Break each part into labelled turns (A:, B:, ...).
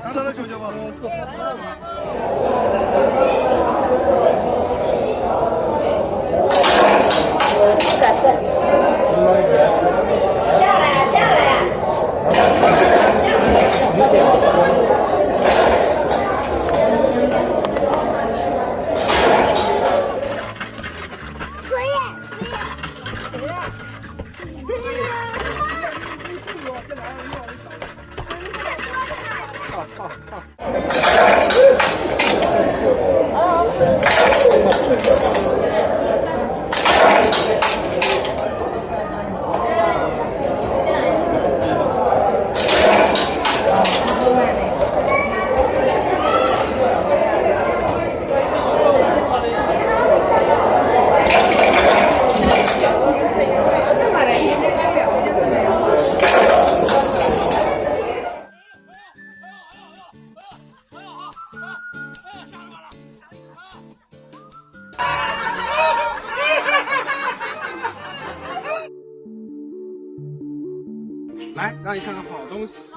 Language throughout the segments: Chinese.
A: 咱俩来瞧瞧吧。
B: 来，让你看看好东西。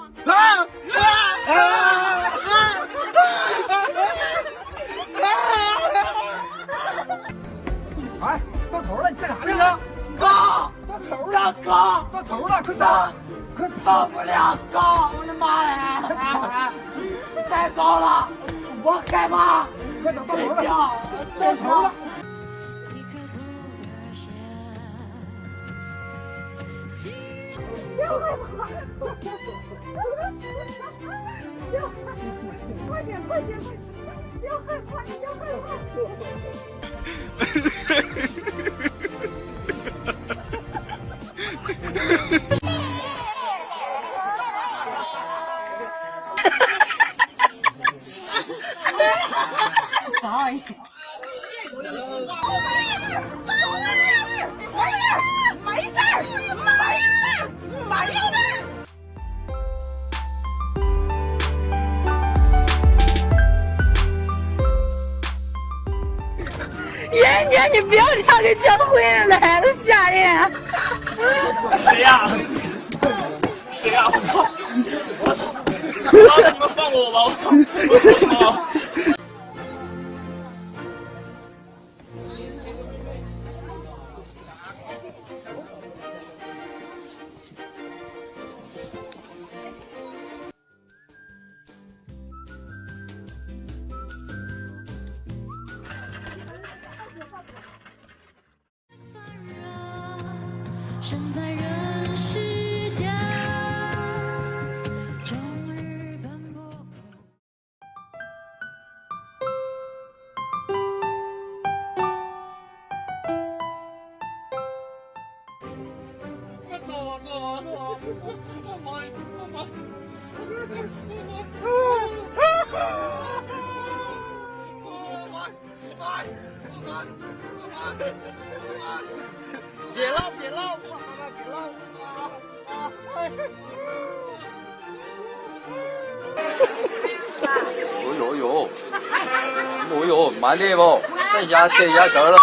C: 哎，到头了，你干啥去了？高，到头了，高，到头了，快上，快上不了高！我的妈呀，太高了，我害怕。快点，到头了，到头了。
D: 不要害怕，快点，快点，不要害怕，不要害怕。不好意思。没事儿，没事儿。人家你不要跳给教会上来了，吓人！
E: 谁呀？谁呀？我操！我操！你们放过我吧！我操！我操！
F: 身在人世间，终日奔波。
A: 解了，解了，我妈妈解了。
G: 哟，慢点不，等一下这儿了。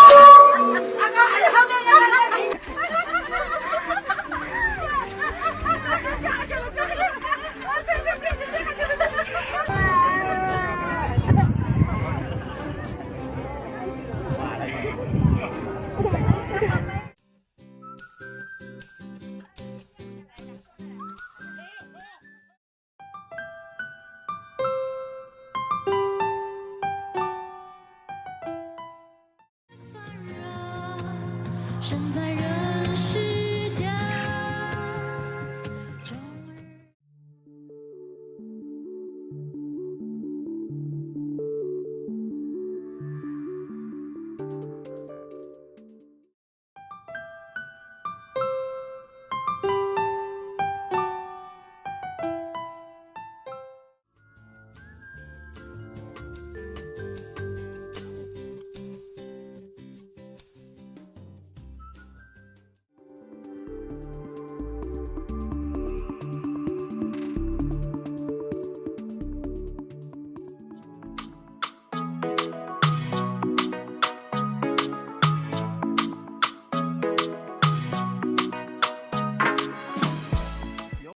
F: 身在人